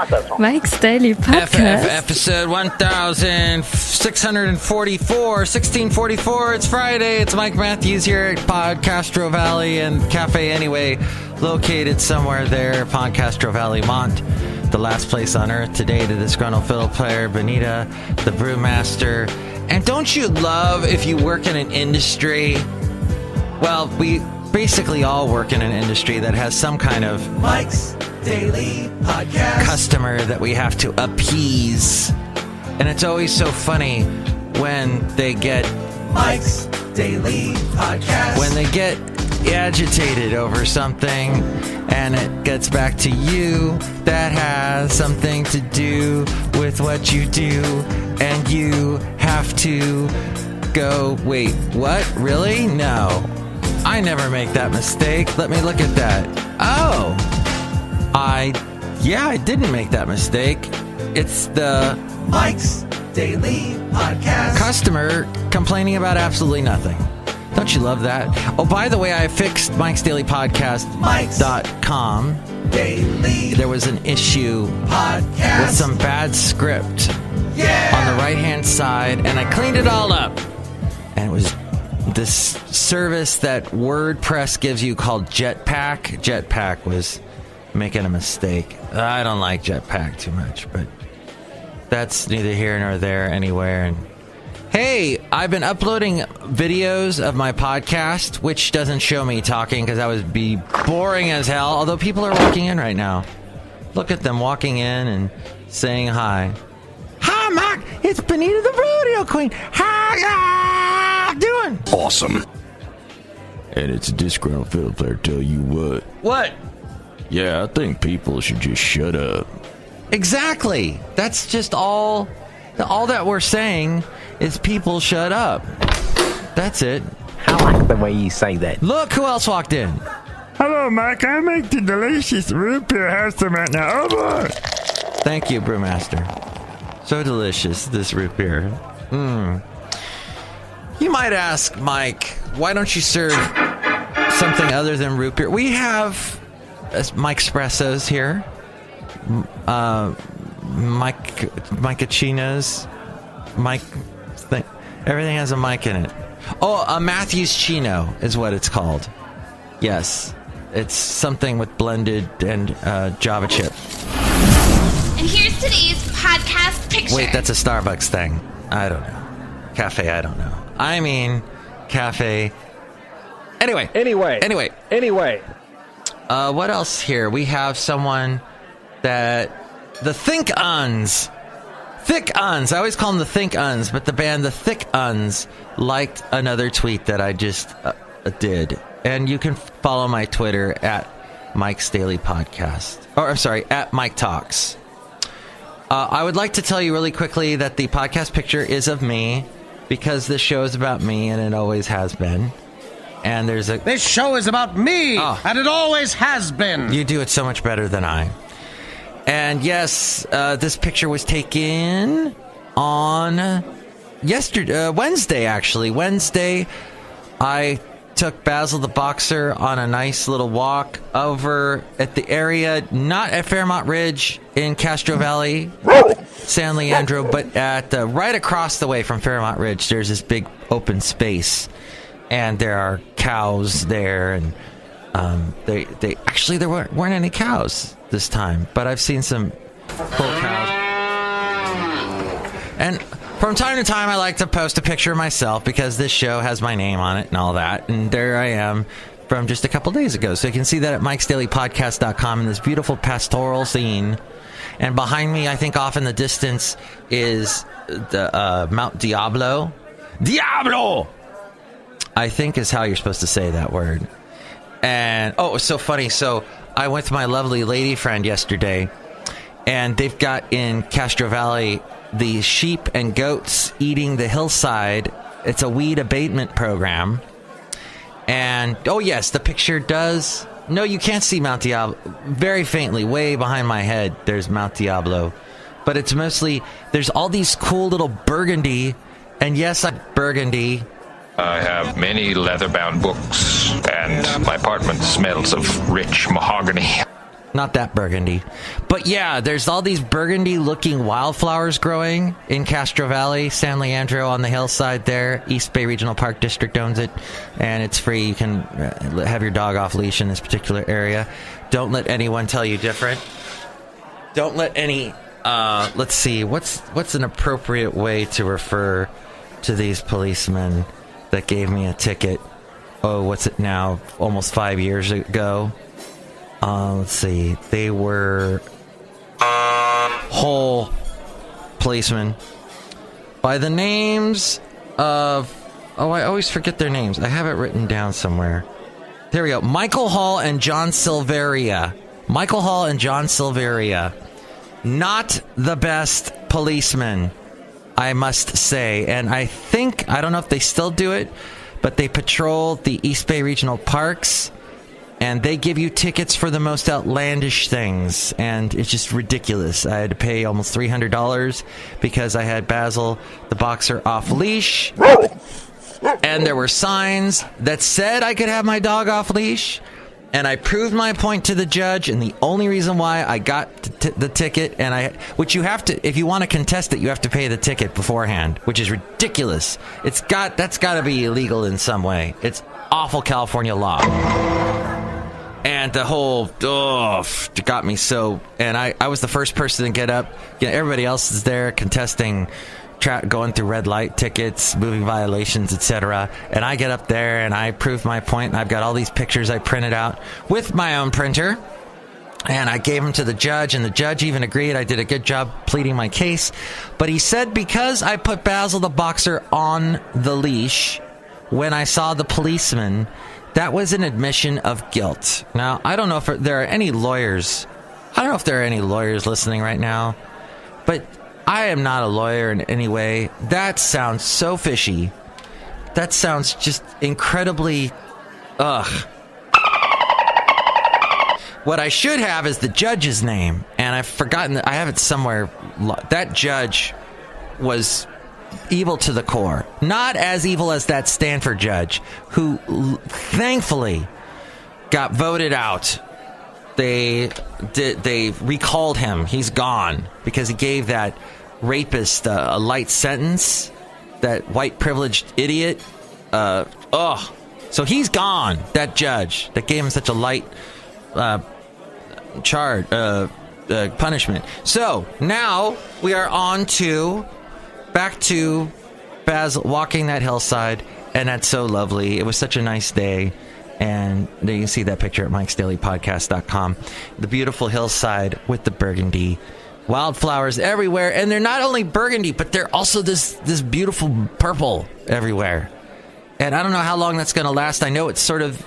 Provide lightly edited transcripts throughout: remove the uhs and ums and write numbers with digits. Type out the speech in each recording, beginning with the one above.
not that song. Mike's Daily Podcast. Episode 1644. It's Friday. It's Mike Matthews here at Castro Valley and Cafe Anyway, located somewhere there, Castro Valley, Mont. The last place on earth today, the Disgruntled Fiddle Player, Benita, the Brewmaster. And don't you love if you work in an industry? Well, we basically all work in an industry that has some kind of Mike's Daily Podcast customer that we have to appease. And it's always so funny when they get Mike's Daily Podcast, when they get agitated over something and it gets back to you that has something to do with what you do, and you have to go, wait, what? Really? No, I never make that mistake. Let me look at that. Oh, I didn't make that mistake. It's the Mike's Daily Podcast customer complaining about absolutely nothing. Don't you love that? Oh, by the way, I fixed MIKEs-DAILY-PODCAST.com. Daily. There was an issue Podcast with some bad script on the right-hand side, and I cleaned it all up. And it was this service that WordPress gives you called Jetpack. Jetpack was making a mistake. I don't like Jetpack too much, but that's neither here nor there anywhere. And hey, I've been uploading videos of my podcast, which doesn't show me talking because that would be boring as hell. Although people are walking in right now. Look at them walking in and saying hi. Hi, Mike. It's Benita the Rodeo Queen. How you doing? Awesome. And it's a Disgruntled Fiddle Player, tell you what. What? Yeah, I think people should just shut up. Exactly. That's just all that we're saying is people shut up. That's it. I like the way you say that. Look who else walked in. Hello, Mike. I make the delicious root beer house right now. Oh, boy. Thank you, Brewmaster. So delicious, this root beer. You might ask, Mike, why don't you serve something other than root beer? We have Mike Espressos here. Mike-a-chinos. Mike thing. Everything has a mic in it. Oh, a Matthews Chino is what it's called. Yes. It's something with blended and Java chip. And here's today's podcast picture. Wait, that's a Starbucks thing. I don't know. Cafe, I don't know. I mean, cafe. Anyway. What else here? We have someone that... The Think-Uns. Thick-Uns. I always call them the Think-Uns, but the band The Thick-Uns liked another tweet that I just did. And you can follow my Twitter at Mike's Daily Podcast. Or, I'm sorry, at Mike Talks. I would like to tell you really quickly that the podcast picture is of me because this show is about me, and it always has been. And there's a... This show is about me, and it always has been. You do it so much better than I. And yes, this picture was taken on Wednesday, actually. Wednesday, I took Basil the Boxer on a nice little walk over at the area, not at Fairmont Ridge in Castro Valley, San Leandro, but at right across the way from Fairmont Ridge, there's this big open space. And there are cows there, and they actually there weren't any cows this time, but I've seen some full cows. And from time to time, I like to post a picture of myself because this show has my name on it and all that. And there I am from just a couple days ago. So you can see that at MIKEs-DAILY-PODCAST.com in this beautiful pastoral scene. And behind me, I think off in the distance, is the Mount Diablo. Diablo! I think is how you're supposed to say that word. And, oh, it was so funny. So I went to my lovely lady friend yesterday, and they've got in Castro Valley the sheep and goats eating the hillside. It's a weed abatement program. And, oh, yes, the picture does... No, you can't see Mount Diablo. Very faintly, way behind my head, there's Mount Diablo. But it's mostly... There's all these cool little burgundy... And yes, I'm burgundy... I have many leather-bound books, and my apartment smells of rich mahogany. Not that burgundy. But yeah, there's all these burgundy-looking wildflowers growing in Castro Valley. San Leandro on the hillside there. East Bay Regional Park District owns it. And it's free. You can have your dog off leash in this particular area. Don't let anyone tell you different. Don't let any... let's see. What's an appropriate way to refer to these policemen that gave me a ticket? Oh, what's it now? Almost 5 years ago. Let's see. They were whole policemen by the names of... Oh, I always forget their names. I have it written down somewhere. There we go. Michael Hall and John Silveria. Michael Hall and John Silveria. Not the best policemen, I must say. And I don't know if they still do it, but they patrol the East Bay Regional Parks. And they give you tickets for the most outlandish things. And it's just ridiculous. I had to pay almost $300 because I had Basil, the boxer, off leash. And there were signs that said I could have my dog off leash. And I proved my point to the judge. And the only reason why I got the ticket, which you have to, if you want to contest it, you have to pay the ticket beforehand, which is ridiculous. That's got to be illegal in some way. It's awful California law. And the whole, got me so... And I was the first person to get up. Everybody else is there contesting, going through red light tickets, moving violations, etc. And I get up there and I prove my point. And I've got all these pictures I printed out with my own printer. And I gave them to the judge. And the judge even agreed I did a good job pleading my case. But he said because I put Basil the boxer on the leash when I saw the policeman... That was an admission of guilt. Now, I don't know if there are any lawyers. I don't know if there are any lawyers listening right now. But I am not a lawyer in any way. That sounds so fishy. That sounds just incredibly... Ugh. What I should have is the judge's name. And I've forgotten that. I have it somewhere. That judge was... evil to the core. Not as evil as that Stanford judge who thankfully got voted out. They recalled him. He's gone because he gave that rapist a light sentence. That white privileged idiot. So he's gone. That judge that gave him such a light punishment. So now we are on to back to Basil walking that hillside, and that's so lovely. It was such a nice day, and you can see that picture at MIKEs-DAILY-PODCAST-1644-Reservations. The beautiful hillside with the burgundy, wildflowers everywhere, and they're not only burgundy, but they're also this beautiful purple everywhere. And I don't know how long that's going to last. I know it's sort of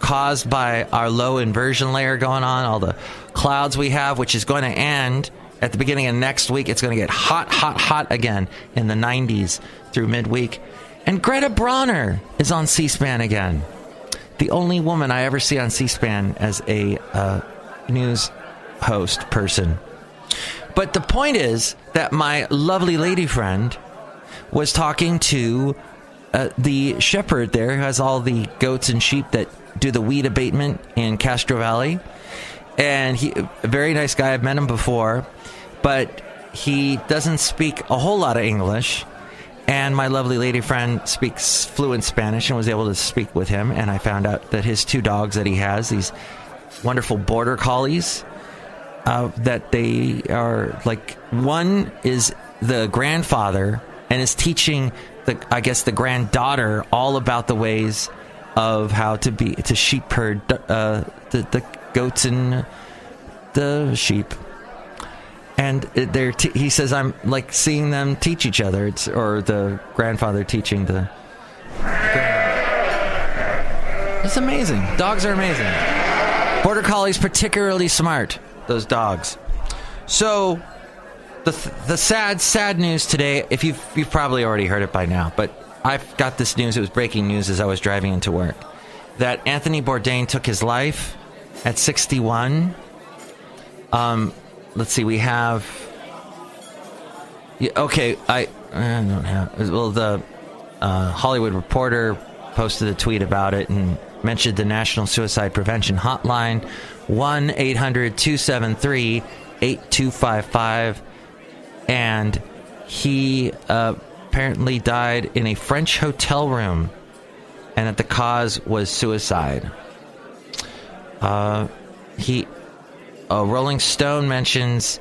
caused by our low inversion layer going on, all the clouds we have, which is going to end at the beginning of next week. It's going to get hot again in the 90s through midweek. And Greta Bronner is on C-SPAN again. The only woman I ever see on C-SPAN as a news host person. But the point is that my lovely lady friend was talking to the shepherd there who has all the goats and sheep that do the weed abatement in Castro Valley. And he, a very nice guy. I've met him before, but he doesn't speak a whole lot of English. And my lovely lady friend speaks fluent Spanish and was able to speak with him. And I found out that his two dogs that he has, these wonderful border collies, that they are like, one is the grandfather and is teaching the granddaughter all about the ways of how to sheep herd the goats and the sheep. And he says, I'm like seeing them teach each other, or the grandfather teaching the granddaughter. It's amazing. Dogs are amazing. Border Collies particularly smart, those dogs. So the sad news today, if you've probably already heard it by now, but I've got this news. It was breaking news as I was driving into work, that Anthony Bourdain took his life at 61. Let's see, we have... Okay, I don't have... Well, the Hollywood Reporter posted a tweet about it, and mentioned the National Suicide Prevention Hotline, 1-800-273-8255. And he apparently died in a French hotel room, and that the cause was suicide. Rolling Stone mentions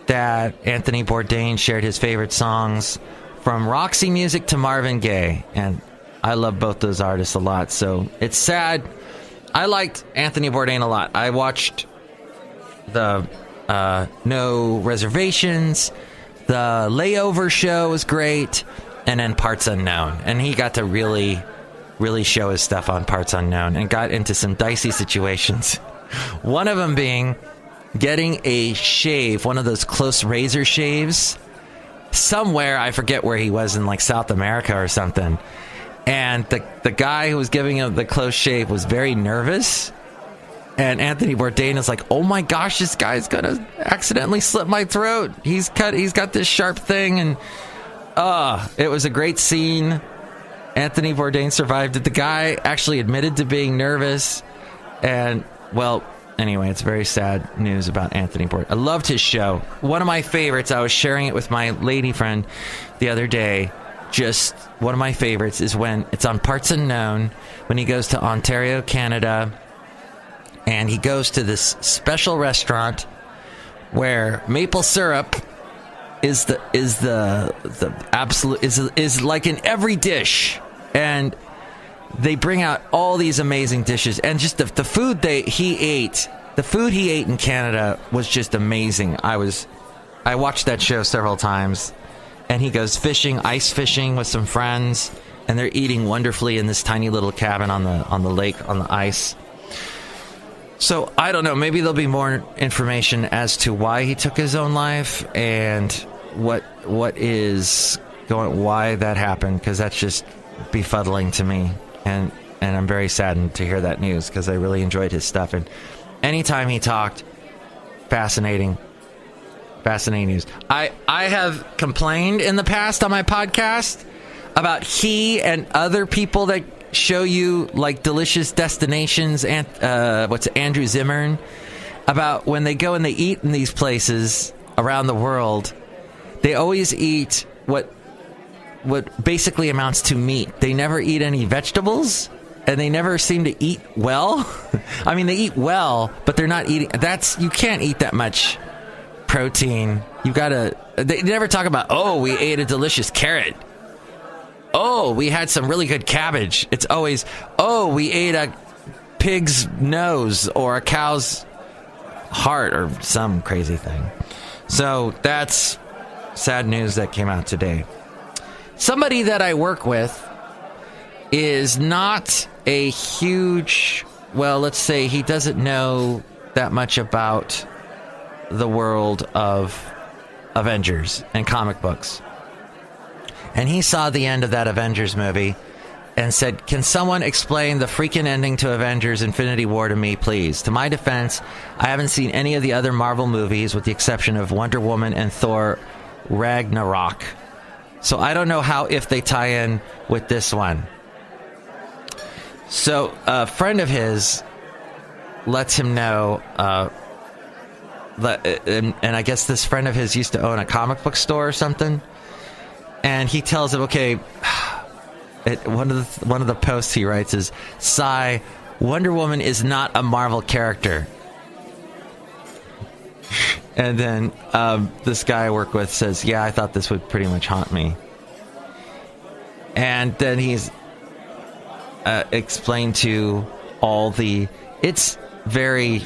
that Anthony Bourdain shared his favorite songs from Roxy Music to Marvin Gaye, and I love both those artists a lot, so it's sad. I liked Anthony Bourdain a lot. I watched the No Reservations, the Layover show was great, and then Parts Unknown, and he got to really show his stuff on Parts Unknown and got into some dicey situations. One of them being getting a shave, one of those close razor shaves, somewhere, I forget where he was, in like South America or something. And the guy who was giving him the close shave was very nervous. And Anthony Bourdain is like, oh my gosh, this guy's gonna accidentally slit my throat. He's got this sharp thing. And it was a great scene. Anthony Bourdain survived it. The guy actually admitted to being nervous. And, well, anyway, it's very sad news about Anthony Bourdain. I loved his show. One of my favorites, I was sharing it with my lady friend the other day. Just one of my favorites is when it's on Parts Unknown, when he goes to Ontario, Canada, and he goes to this special restaurant where maple syrup is the absolute is like in every dish, and they bring out all these amazing dishes, and just the food he ate in Canada was just amazing. I watched that show several times, and he goes fishing, ice fishing with some friends, and they're eating wonderfully in this tiny little cabin on the lake, on the ice. So I don't know, maybe there'll be more information as to why he took his own life and why that happened, because that's just befuddling to me. And I'm very saddened to hear that news, because I really enjoyed his stuff. And anytime he talked, fascinating news. I have complained in the past on my podcast about he and other people that show you like delicious destinations, and Andrew Zimmern, about when they go and they eat in these places around the world, they always eat what basically amounts to meat. They never eat any vegetables, and they never seem to eat well. I mean, they eat well, but they're not eating. You can't eat that much protein. They never talk about, we ate a delicious carrot. We had some really good cabbage. It's always, we ate a pig's nose or a cow's heart or some crazy thing. So that's sad news that came out today. Somebody that I work with is not a huge, let's say he doesn't know that much about the world of Avengers and comic books. And he saw the end of that Avengers movie and said, can someone explain the freaking ending to Avengers Infinity War to me, please? To my defense, I haven't seen any of the other Marvel movies with the exception of Wonder Woman and Thor Ragnarok. So I don't know if they tie in with this one. So a friend of his lets him know, and I guess this friend of his used to own a comic book store or something. And he tells him, okay, one of the posts he writes is, sigh, Wonder Woman is not a Marvel character. And then this guy I work with says, yeah, I thought this would pretty much haunt me. And then he's explained to it's very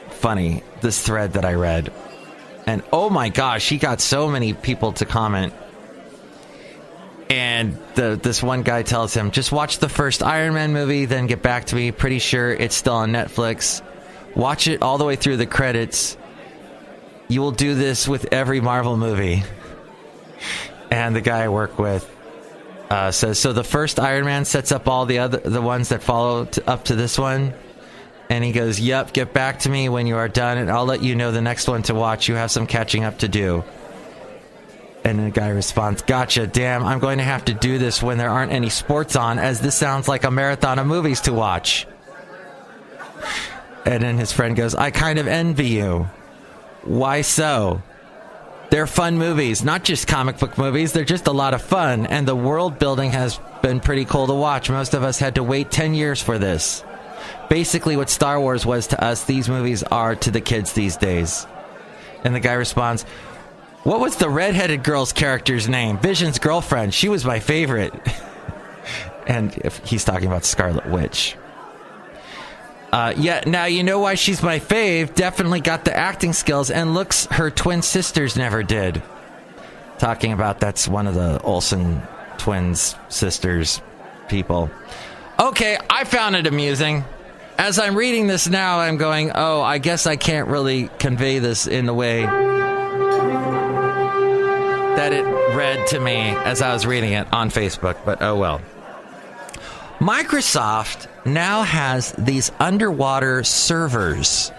funny, this thread that I read. And oh my gosh, he got so many people to comment. And this one guy tells him, just watch the first Iron Man movie, then get back to me. Pretty sure it's still on Netflix. Watch it all the way through the credits. You will do this with every Marvel movie. And the guy I work with says, so the first Iron Man sets up all the ones that follow up to this one. And he goes, yep, get back to me when you are done, and I'll let you know the next one to watch. You have some catching up to do. And the guy responds, gotcha, damn, I'm going to have to do this when there aren't any sports on, as this sounds like a marathon of movies to watch. And then his friend goes, I kind of envy you. Why so? They're fun movies, not just comic book movies. They're just a lot of fun. And the world building has been pretty cool to watch. Most of us had to wait 10 years for this. Basically what Star Wars was to us, these movies are to the kids these days. And the guy responds, what was the redheaded girl's character's name? Vision's girlfriend. She was my favorite. And if he's talking about Scarlet Witch. Yeah, now you know why she's my fave. Definitely got the acting skills and looks her twin sisters never did. Talking about that's one of the Olsen twins sisters people. Okay, I found it amusing. As I'm reading this now, I'm going, oh, I guess I can't really convey this in the way that it read to me as I was reading it on Facebook, but oh well. Microsoft now has these underwater servers.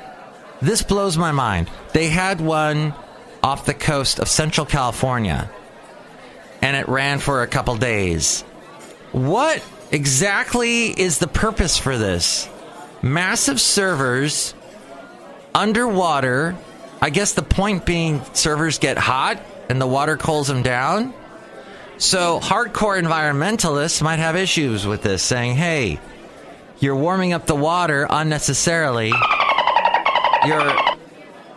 This blows my mind. They had one off the coast of Central California, and it ran for a couple days. What exactly is the purpose for this? Massive servers underwater. I guess the point being servers get hot and the water cools them down. So hardcore environmentalists might have issues with this, saying, hey, you're warming up the water unnecessarily. You're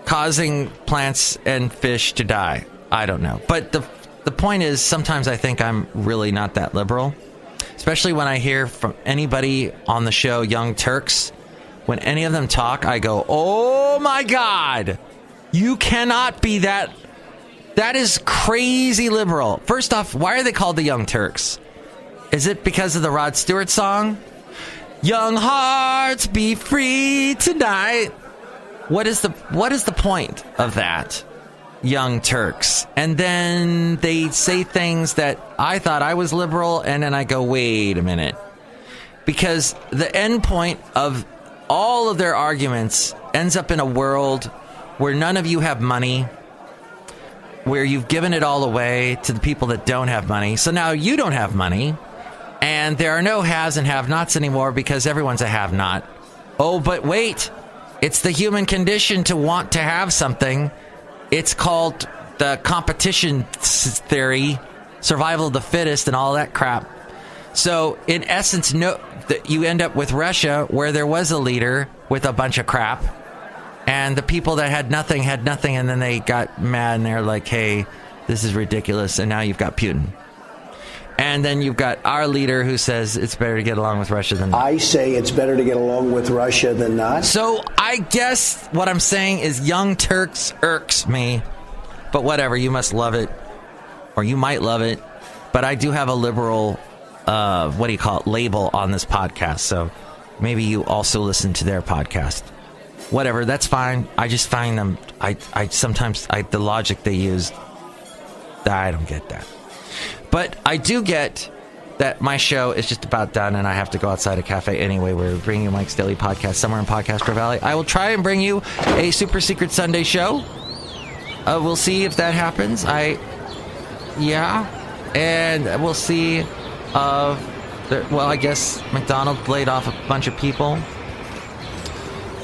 causing plants and fish to die. I don't know. But the point is, sometimes I think I'm really not that liberal. Especially when I hear from anybody on the show, Young Turks. When any of them talk, I go, oh my God, you cannot be that. That is crazy liberal. First off, why are they called the Young Turks? Is it because of the Rod Stewart song? Young hearts be free tonight. What is the point of that? Young Turks. And then they say things that I thought I was liberal, and then I go, wait a minute. Because the end point of all of their arguments ends up in a world where none of you have money, where you've given it all away to the people that don't have money. So now you don't have money, and there are no haves and have-nots anymore because everyone's a have-not. Oh, but wait. It's the human condition to want to have something. It's called the competition theory, survival of the fittest, and all that crap. So, in essence, you end up with Russia, where there was a leader with a bunch of crap, and the people that had nothing, and then they got mad, and they're like, hey, this is ridiculous, and now you've got Putin. And then you've got our leader who says it's better to get along with Russia than not. I say it's better to get along with Russia than not. So I guess what I'm saying is Young Turks irks me. But whatever, you must love it. Or you might love it. But I do have a liberal, label on this podcast. So maybe you also listen to their podcast. Whatever, that's fine. I just find them, sometimes the logic they use, I don't get that. But I do get that my show is just about done and I have to go outside a cafe anyway. We're bringing you Mike's Daily Podcast somewhere in Castro Valley. I will try and bring you a super secret Sunday show. We'll see if that happens. And we'll see. I guess McDonald's laid off a bunch of people.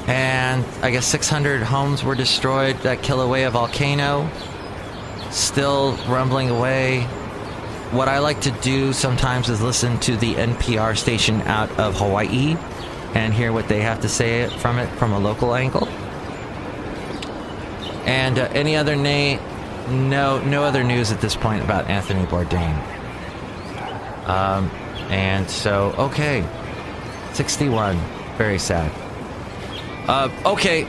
And I guess 600 homes were destroyed that Kilauea volcano. Still rumbling away. What I like to do sometimes is listen to the NPR station out of Hawaii and hear what they have to say from a local angle. And any other no other news at this point about Anthony Bourdain. And so, okay, 61, very sad. Okay,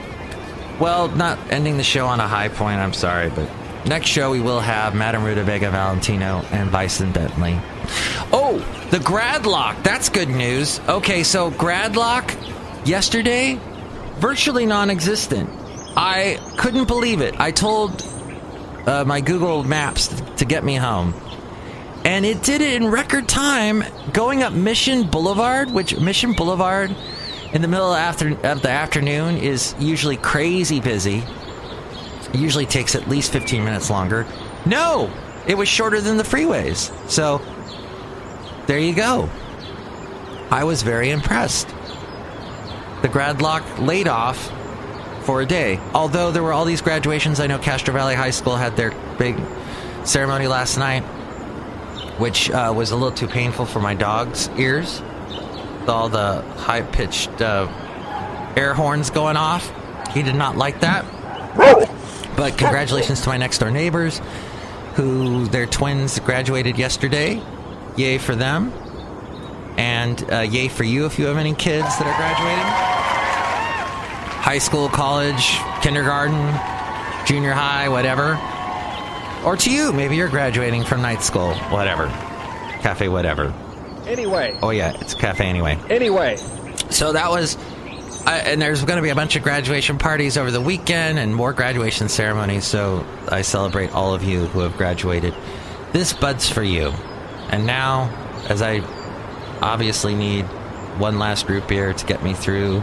well, not ending the show on a high point, I'm sorry, but next show we will have Madame Rootabega, Valentino, and Bison Bentley. Oh, the Gradlock. That's good news. Okay, so Gradlock yesterday, virtually non-existent. I couldn't believe it. I told my Google Maps to get me home. And it did it in record time, going up Mission Boulevard, which Mission Boulevard in the middle of the afternoon is usually crazy busy. It usually takes at least 15 minutes longer. No, it was shorter than the freeways. So, there you go. I was very impressed. the grad lock laid off for a day. Although there were all these graduations. I know Castro Valley High School had their big ceremony last night, which was a little too painful for my dog's ears. With all the high-pitched air horns going off. He did not like that. But congratulations to my next-door neighbors, who their twins graduated yesterday. Yay for them. And yay for you if you have any kids that are graduating. High school, college, kindergarten, junior high, whatever. Or to you, maybe you're graduating from night school, whatever. Cafe, whatever. Anyway. Oh, yeah, it's cafe anyway. Anyway. So that was... and there's going to be a bunch of graduation parties over the weekend and more graduation ceremonies, so I celebrate all of you who have graduated. This bud's for you. And now, as I obviously need one last root beer to get me through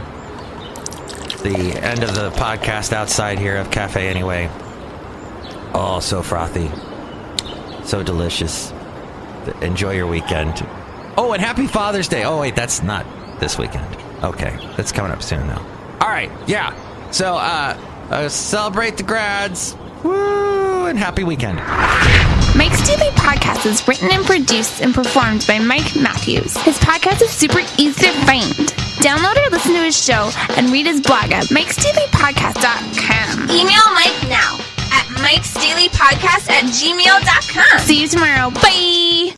the end of the podcast outside here of Cafe Anyway. Oh, so frothy. So delicious. Enjoy your weekend. Oh, and happy Father's Day. Oh, wait, that's not this weekend. Okay, that's coming up soon, though. All right, yeah. So, celebrate the grads. Woo, and happy weekend. Mike's Daily Podcast is written and produced and performed by Mike Matthews. His podcast is super easy to find. Download or listen to his show and read his blog at MIKEs-DAILY-PODCAST.com. Email Mike now at MIKEs-DAILY-PODCAST@gmail.com. See you tomorrow. Bye!